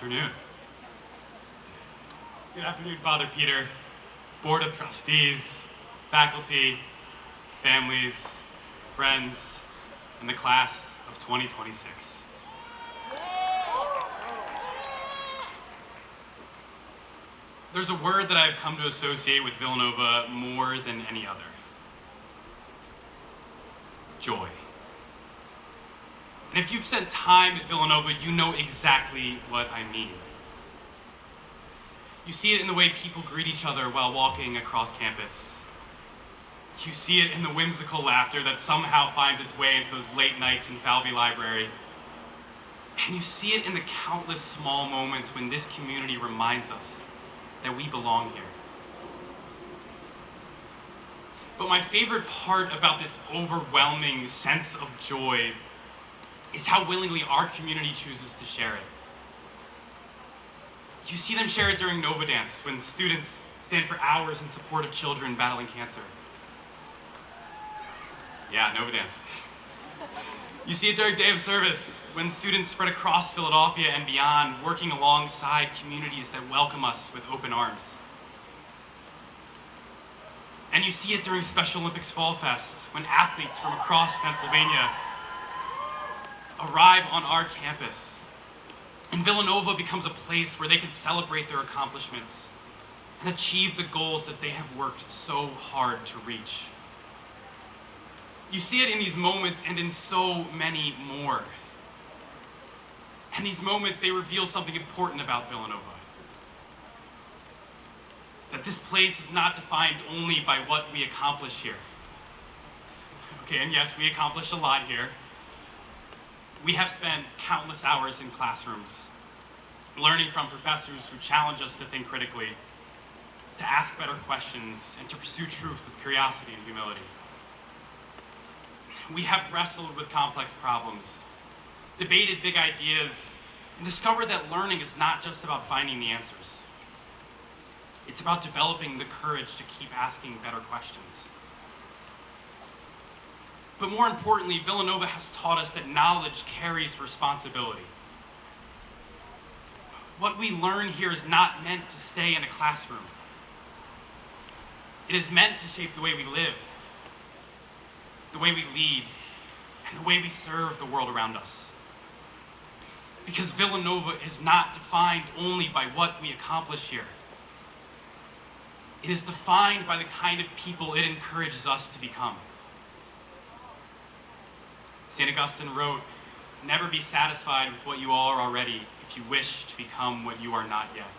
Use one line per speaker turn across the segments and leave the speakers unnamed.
afternoon. Good afternoon, Father Peter, Board of Trustees, faculty, families, friends, and the class of 2026. There's a word that I've come to associate with Villanova more than any other. Joy. And if you've spent time at Villanova, you know exactly what I mean. You see it in the way people greet each other while walking across campus. You see it in the whimsical laughter that somehow finds its way into those late nights in Falvey Library. And you see it in the countless small moments when this community reminds us that we belong here. But my favorite part about this overwhelming sense of joy is how willingly our community chooses to share it. You see them share it during Nova Dance, when students stand for hours in support of children battling cancer. Yeah, Nova Dance. You see it during Day of Service, when students spread across Philadelphia and beyond, working alongside communities that welcome us with open arms. And you see it during Special Olympics Fall Fest, when athletes from across Pennsylvania arrive on our campus. And Villanova becomes a place where they can celebrate their accomplishments and achieve the goals that they have worked so hard to reach. You see it in these moments and in so many more. And these moments, they reveal something important about Villanova. That this place is not defined only by what we accomplish here. Okay, and yes, we accomplish a lot here. We have spent countless hours in classrooms, learning from professors who challenge us to think critically, to ask better questions, and to pursue truth with curiosity and humility. We have wrestled with complex problems, debated big ideas, and discovered that learning is not just about finding the answers. It's about developing the courage to keep asking better questions. But more importantly, Villanova has taught us that knowledge carries responsibility. What we learn here is not meant to stay in a classroom. It is meant to shape the way we live, the way we lead, and the way we serve the world around us. Because Villanova is not defined only by what we accomplish here. It is defined by the kind of people it encourages us to become. St. Augustine wrote, "Never be satisfied with what you are already if you wish to become what you are not yet."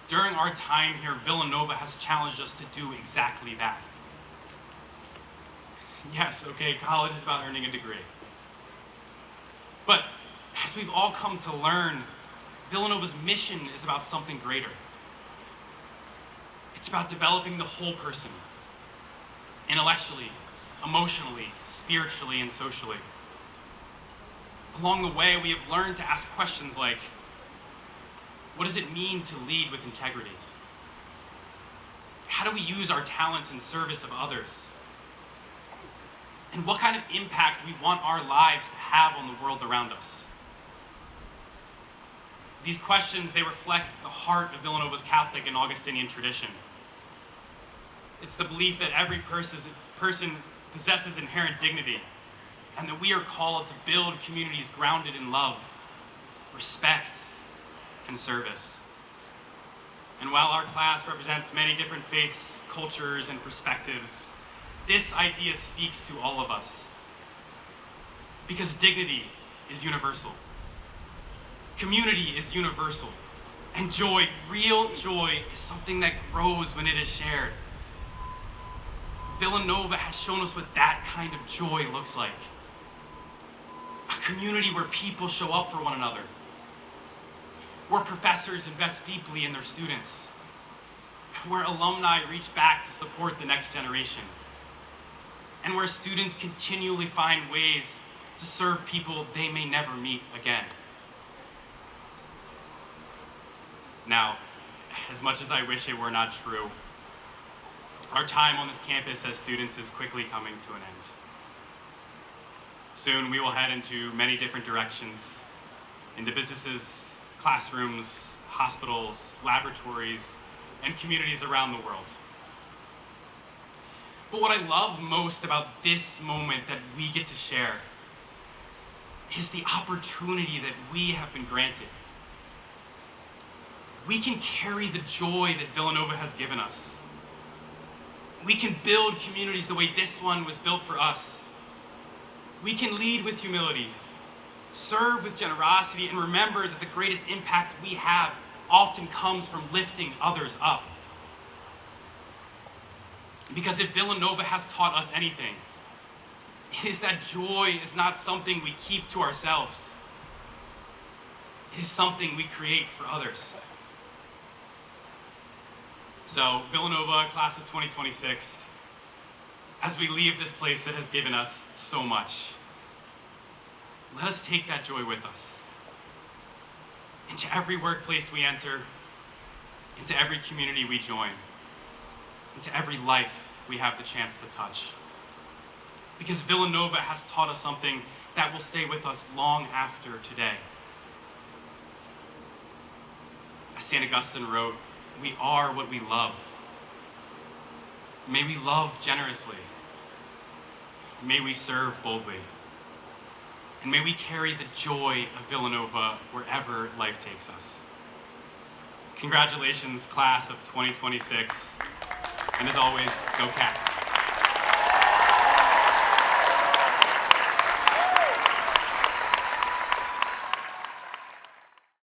During our time here, Villanova has challenged us to do exactly that. Yes, okay, college is about earning a degree. But as we've all come to learn, Villanova's mission is about something greater. It's about developing the whole person, intellectually, emotionally, spiritually, and socially. Along the way, we have learned to ask questions like, what does it mean to lead with integrity? How do we use our talents in service of others? And what kind of impact we want our lives to have on the world around us? These questions, they reflect the heart of Villanova's Catholic and Augustinian tradition. It's the belief that every person possesses inherent dignity, and that we are called to build communities grounded in love, respect, and service. And while our class represents many different faiths, cultures, and perspectives, this idea speaks to all of us. Because dignity is universal. Community is universal. And joy, real joy, is something that grows when it is shared. Villanova has shown us what that kind of joy looks like. A community where people show up for one another, where professors invest deeply in their students, where alumni reach back to support the next generation, and where students continually find ways to serve people they may never meet again. Now, as much as I wish it were not true, our time on this campus as students is quickly coming to an end. Soon we will head into many different directions, into businesses, classrooms, hospitals, laboratories, and communities around the world. But what I love most about this moment that we get to share is the opportunity that we have been granted. We can carry the joy that Villanova has given us. We can build communities the way this one was built for us. We can lead with humility, serve with generosity, and remember that the greatest impact we have often comes from lifting others up. Because if Villanova has taught us anything, it is that joy is not something we keep to ourselves. It is something we create for others. So, Villanova, class of 2026, as we leave this place that has given us so much, let us take that joy with us. Into every workplace we enter, into every community we join, into every life we have the chance to touch. Because Villanova has taught us something that will stay with us long after today. As St. Augustine wrote, we are what we love. May we love generously. May we serve boldly. And may we carry the joy of Villanova wherever life takes us. Congratulations, class of 2026. And as always, go Cats.